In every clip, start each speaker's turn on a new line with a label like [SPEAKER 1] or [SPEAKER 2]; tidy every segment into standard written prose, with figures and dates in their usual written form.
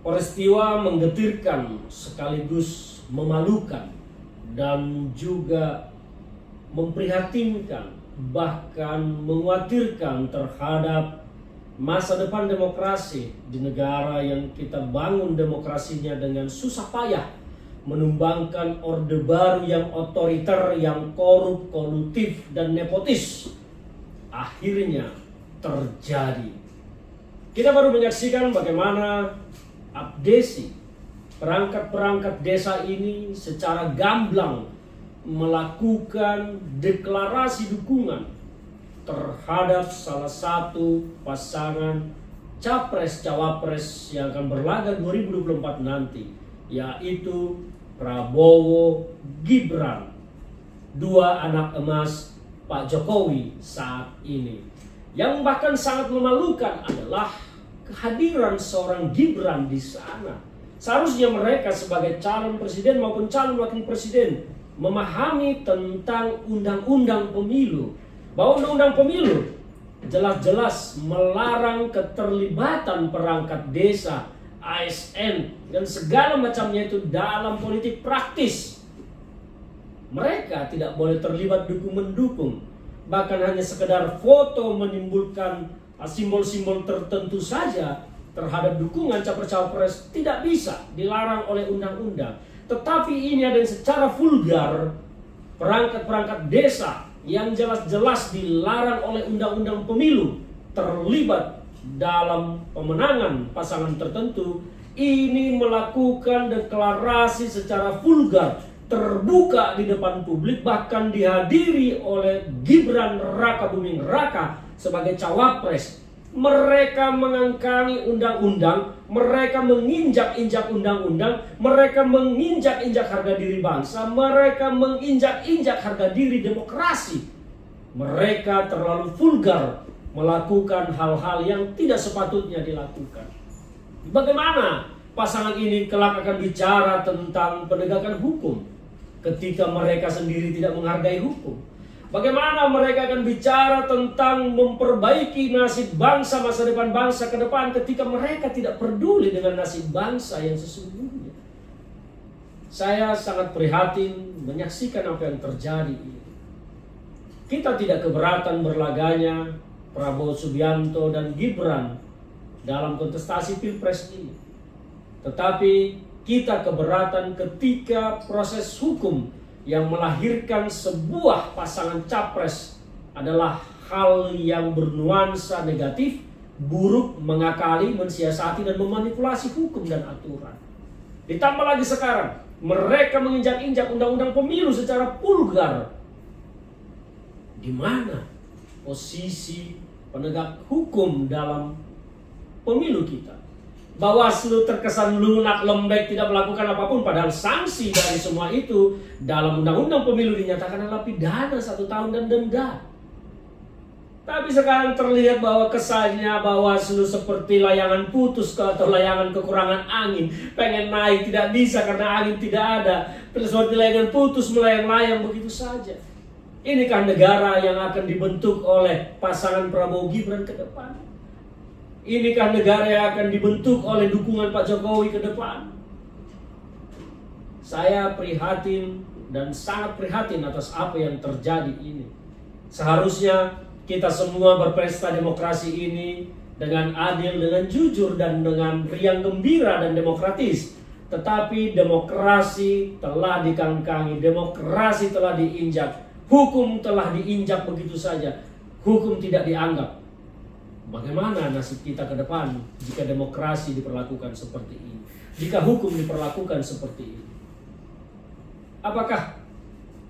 [SPEAKER 1] Peristiwa menggetirkan sekaligus memalukan dan juga memprihatinkan, bahkan mengkhawatirkan terhadap masa depan demokrasi di negara yang kita bangun demokrasinya dengan susah payah, menumbangkan orde baru yang otoriter, yang korup, kolutif, dan nepotis. Akhirnya terjadi. Kita baru menyaksikan bagaimana abdesi perangkat-perangkat desa ini secara gamblang melakukan deklarasi dukungan terhadap salah satu pasangan capres-cawapres yang akan berlaga 2024 nanti, yaitu Prabowo Gibran, dua anak emas Pak Jokowi saat ini. Yang bahkan sangat memalukan adalah kehadiran seorang Gibran di sana. Seharusnya mereka sebagai calon presiden maupun calon wakil presiden memahami tentang undang-undang pemilu, bahwa undang-undang pemilu jelas-jelas melarang keterlibatan perangkat desa, ASN, dan segala macamnya itu dalam politik praktis. Mereka tidak boleh terlibat dukung-mendukung, bahkan hanya sekedar foto menimbulkan simbol-simbol tertentu saja terhadap dukungan capres-cawapres tidak bisa, dilarang oleh undang-undang. Tetapi ini ada yang secara vulgar perangkat-perangkat desa yang jelas-jelas dilarang oleh undang-undang pemilu terlibat dalam pemenangan pasangan tertentu, ini melakukan deklarasi secara vulgar terbuka di depan publik, bahkan dihadiri oleh Gibran Rakabuming Raka sebagai cawapres. Mereka mengangkangi undang-undang, mereka menginjak-injak undang-undang, mereka menginjak-injak harga diri bangsa, mereka menginjak-injak harga diri demokrasi. Mereka terlalu vulgar melakukan hal-hal yang tidak sepatutnya dilakukan. Bagaimana pasangan ini kelak akan bicara tentang penegakan hukum ketika mereka sendiri tidak menghargai hukum? Bagaimana mereka akan bicara tentang memperbaiki nasib bangsa, masa depan bangsa ke depan, ketika mereka tidak peduli dengan nasib bangsa yang sesungguhnya? Saya sangat prihatin menyaksikan apa yang terjadi ini. Kita tidak keberatan berlaganya Prabowo Subianto dan Gibran dalam kontestasi Pilpres ini. Tetapi kita keberatan ketika proses hukum yang melahirkan sebuah pasangan capres adalah hal yang bernuansa negatif, buruk, mengakali, mensiasati, dan memanipulasi hukum dan aturan. Ditambah lagi sekarang, mereka menginjak-injak undang-undang pemilu secara vulgar. Di mana posisi penegak hukum dalam pemilu kita? Bawaslu terkesan lunak, lembek, tidak melakukan apapun, padahal sanksi dari semua itu dalam undang-undang pemilu dinyatakan adalah pidana 1 tahun dan denda. Tapi sekarang terlihat bahwa kesannya Bawaslu seperti layangan putus atau layangan kekurangan angin, pengen naik tidak bisa karena angin tidak ada, seperti layangan putus melayang-layang begitu saja. Inikah negara yang akan dibentuk oleh pasangan Prabowo Gibran ke depan? Inikah negara yang akan dibentuk oleh dukungan Pak Jokowi ke depan? Saya prihatin dan sangat prihatin atas apa yang terjadi ini. Seharusnya kita semua berpesta demokrasi ini dengan adil, dengan jujur, dan dengan riang gembira dan demokratis. Tetapi demokrasi telah dikangkangi, demokrasi telah diinjak, hukum telah diinjak begitu saja. Hukum tidak dianggap. Bagaimana nasib kita ke depan jika demokrasi diperlakukan seperti ini? Jika hukum diperlakukan seperti ini? Apakah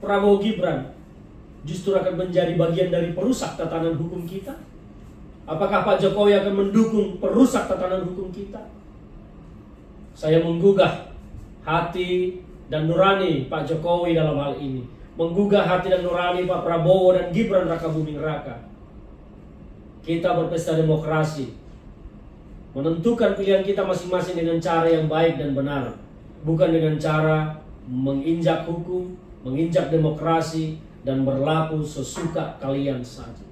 [SPEAKER 1] Prabowo Gibran justru akan menjadi bagian dari perusak tatanan hukum kita? Apakah Pak Jokowi akan mendukung perusak tatanan hukum kita? Saya menggugah hati dan nurani Pak Jokowi dalam hal ini. Menggugah hati dan nurani Pak Prabowo dan Gibran Rakabuming Raka. Kita berpesta demokrasi, menentukan pilihan kita masing-masing dengan cara yang baik dan benar, bukan dengan cara menginjak hukum, menginjak demokrasi, dan berlaku sesuka kalian saja.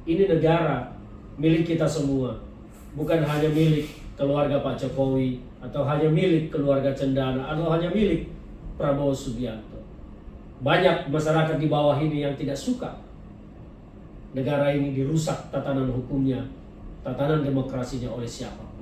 [SPEAKER 1] Ini negara milik kita semua, bukan hanya milik keluarga Pak Jokowi, atau hanya milik keluarga Cendana, atau hanya milik Prabowo Subianto. Banyak masyarakat di bawah ini yang tidak suka negara ini dirusak tatanan hukumnya, tatanan demokrasinya oleh siapa.